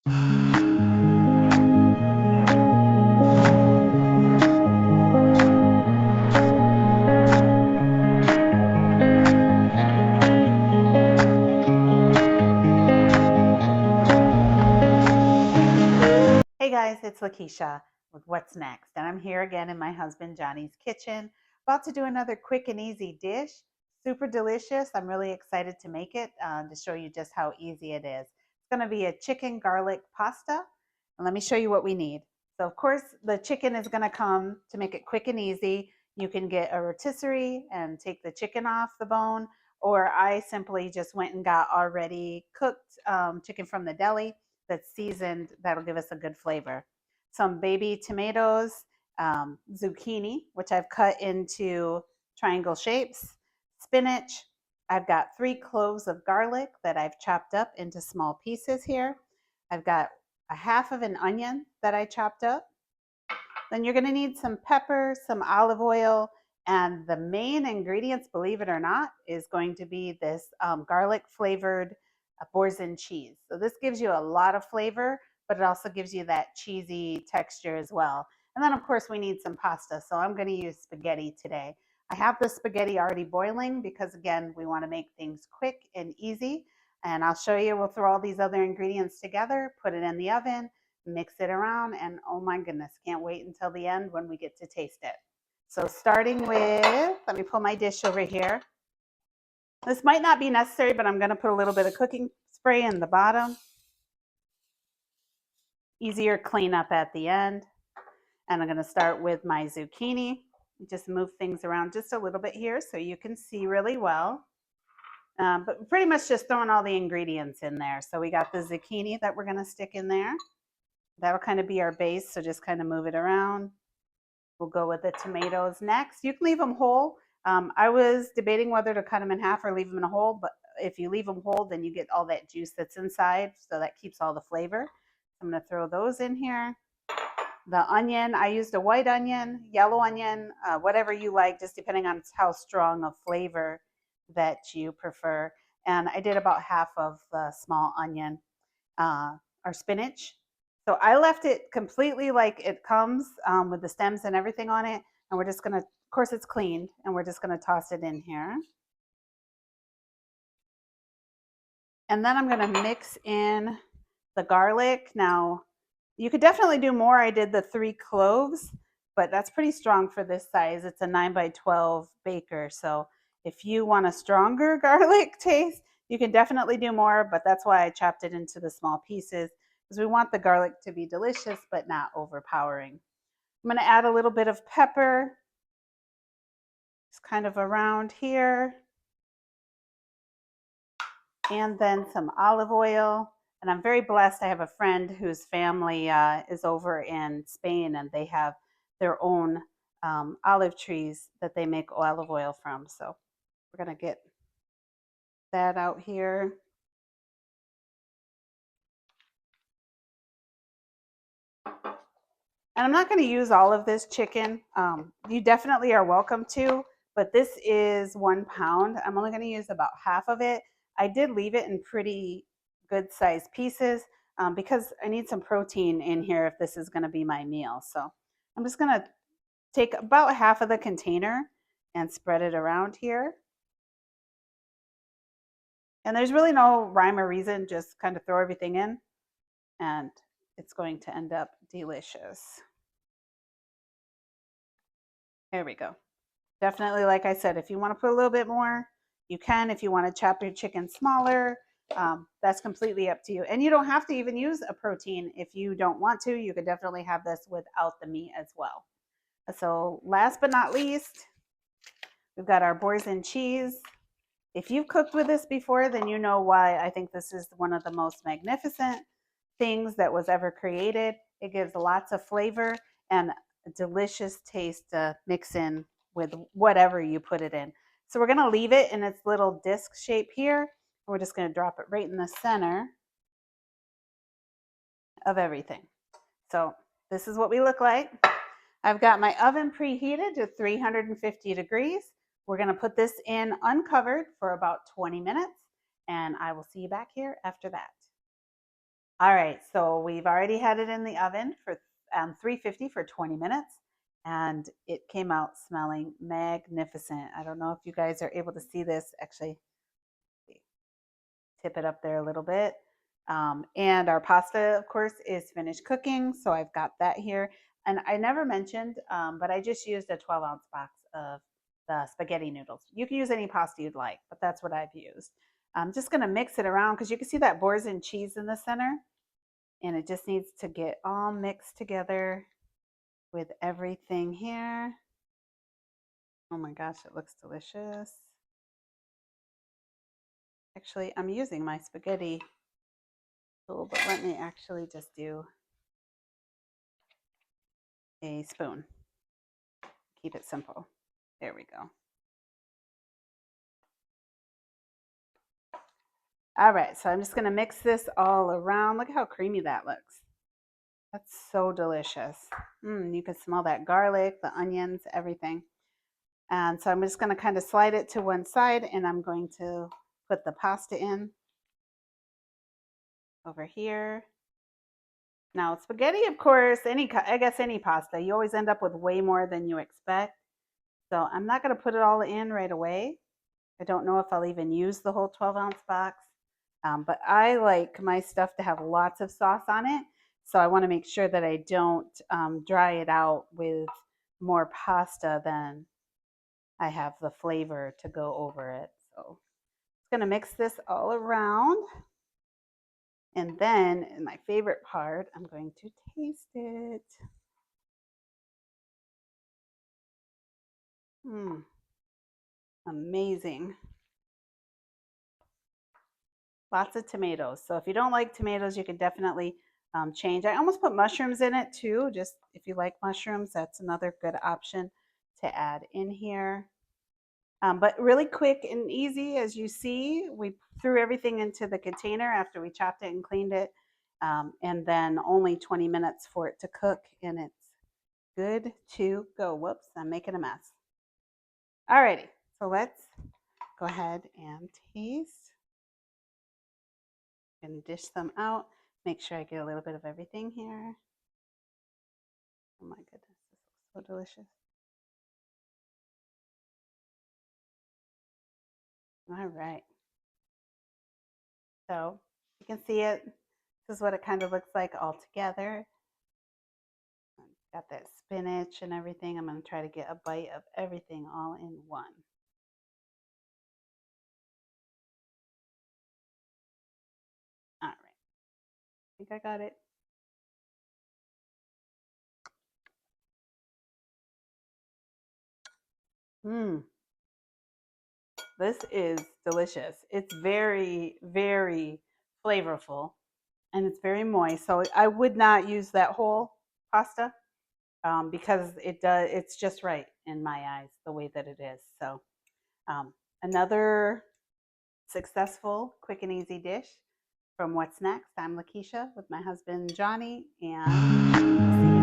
Hey guys, it's Lakysha with What's Next, and I'm here again in my husband Johnny's kitchen, about to do another quick and easy dish. Super delicious. I'm really excited to make it to show you just how easy it is. It's going to be a chicken garlic pasta, and let me show you what we need. So, of course, the chicken is going to come to make it quick and easy. You can get a rotisserie and take the chicken off the bone, or I simply just went and got already cooked chicken from the deli that's seasoned. That'll give us a good flavor. Some baby tomatoes, zucchini, which I've cut into triangle shapes, spinach. I've got 3 cloves of garlic that I've chopped up into small pieces here. I've got a half of an onion that I chopped up. Then you're going to need some pepper, some olive oil, and the main ingredients, believe it or not, is going to be this garlic flavored boursin cheese. So this gives you a lot of flavor, but it also gives you that cheesy texture as well. And then of course we need some pasta. So I'm going to use spaghetti today. I have the spaghetti already boiling because again, we want to make things quick and easy. And I'll show you, we'll throw all these other ingredients together, put it in the oven, mix it around, and oh my goodness, can't wait until the end when we get to taste it. So starting with, let me pull my dish over here. This might not be necessary, but I'm going to put a little bit of cooking spray in the bottom. Easier cleanup at the end. And I'm going to start with my zucchini. Just move things around just a little bit here so you can see really well. But pretty much just throwing all the ingredients in there. So we got the zucchini that we're going to stick in there. That'll kind of be our base, so just kind of move it around. We'll go with the tomatoes next. You can leave them whole. I was debating whether to cut them in half or leave them in a whole, but if you leave them whole, then you get all that juice that's inside, so that keeps all the flavor. I'm going to throw those in here. The onion, I used a white onion, yellow onion, whatever you like, just depending on how strong of flavor that you prefer. And I did about half of the small onion. Our spinach. So I left it completely like it comes with the stems and everything on it. And we're just going to, of course it's cleaned, and we're just going to toss it in here. And then I'm going to mix in the garlic. Now, you could definitely do more. I did the 3 cloves, but that's pretty strong for this size. It's a 9x12 baker. So if you want a stronger garlic taste, you can definitely do more, but that's why I chopped it into the small pieces, because we want the garlic to be delicious but not overpowering. I'm going to add a little bit of pepper. It's kind of around here. And then some olive oil. And I'm very blessed. I have a friend whose family is over in Spain, and they have their own olive trees that they make olive oil from. So we're going to get that out here. And I'm not going to use all of this chicken. You definitely are welcome to, but this is 1 pound. I'm only going to use about half of it. I did leave it in pretty good sized pieces because I need some protein in here if this is going to be my meal. So I'm just going to take about half of the container and spread it around here. And there's really no rhyme or reason, just kind of throw everything in and it's going to end up delicious. There we go. Definitely, like I said, if you want to put a little bit more, you can. If you want to chop your chicken smaller, that's completely up to you. And you don't have to even use a protein if you don't want to. You could definitely have this without the meat as well. So last but not least, we've got our boursin cheese. If you've cooked with this before, then you know why I think this is one of the most magnificent things that was ever created. It gives lots of flavor and a delicious taste to mix in with whatever you put it in. So we're going to leave it in its little disc shape here. We're just going to drop it right in the center of everything. So this is what we look like. I've got my oven preheated to 350 degrees. We're going to put this in uncovered for about 20 minutes, and I will see you back here after that. All right, so we've already had it in the oven for 350 for 20 minutes, and it came out smelling magnificent. I don't know if you guys are able to see this. Actually, tip it up there a little bit. And our pasta, of course, is finished cooking. So I've got that here. And I never mentioned, but I just used a 12-ounce box of the spaghetti noodles. You can use any pasta you'd like, but that's what I've used. I'm just going to mix it around because you can see that boursin cheese in the center. And it just needs to get all mixed together with everything here. Oh my gosh, it looks delicious. Actually, I'm using my spaghetti tool, but let me actually just do a spoon. Keep it simple. There we go. All right, so I'm just gonna mix this all around. Look how creamy that looks. That's so delicious. You can smell that garlic, the onions, everything. And so I'm just gonna kind of slide it to one side and I'm going to put the pasta in over here. Now spaghetti, of course, I guess any pasta, you always end up with way more than you expect. So I'm not gonna put it all in right away. I don't know if I'll even use the whole 12-ounce box, but I like my stuff to have lots of sauce on it. So I want to make sure that I don't dry it out with more pasta than I have the flavor to go over it. So I'm going to mix this all around. And then in my favorite part, I'm going to taste it. Amazing. Lots of tomatoes. So if you don't like tomatoes, you can definitely change. I almost put mushrooms in it too. Just if you like mushrooms, that's another good option to add in here. But really quick and easy, as you see, we threw everything into the container after we chopped it and cleaned it. And then only 20 minutes for it to cook and it's good to go. Whoops, I'm making a mess. Alrighty, so let's go ahead and taste. I'm going to dish them out. Make sure I get a little bit of everything here. Oh my goodness, this looks so delicious. All right. So you can see it. This is what it kind of looks like all together. Got that spinach and everything. I'm going to try to get a bite of everything all in one. All right. I think I got it. This is delicious. It's very, very flavorful and it's very moist. So I would not use that whole pasta because it's just right in my eyes the way that it is. So another successful, quick and easy dish from What's Next. I'm Lakysha with my husband Johnny, and we'll see you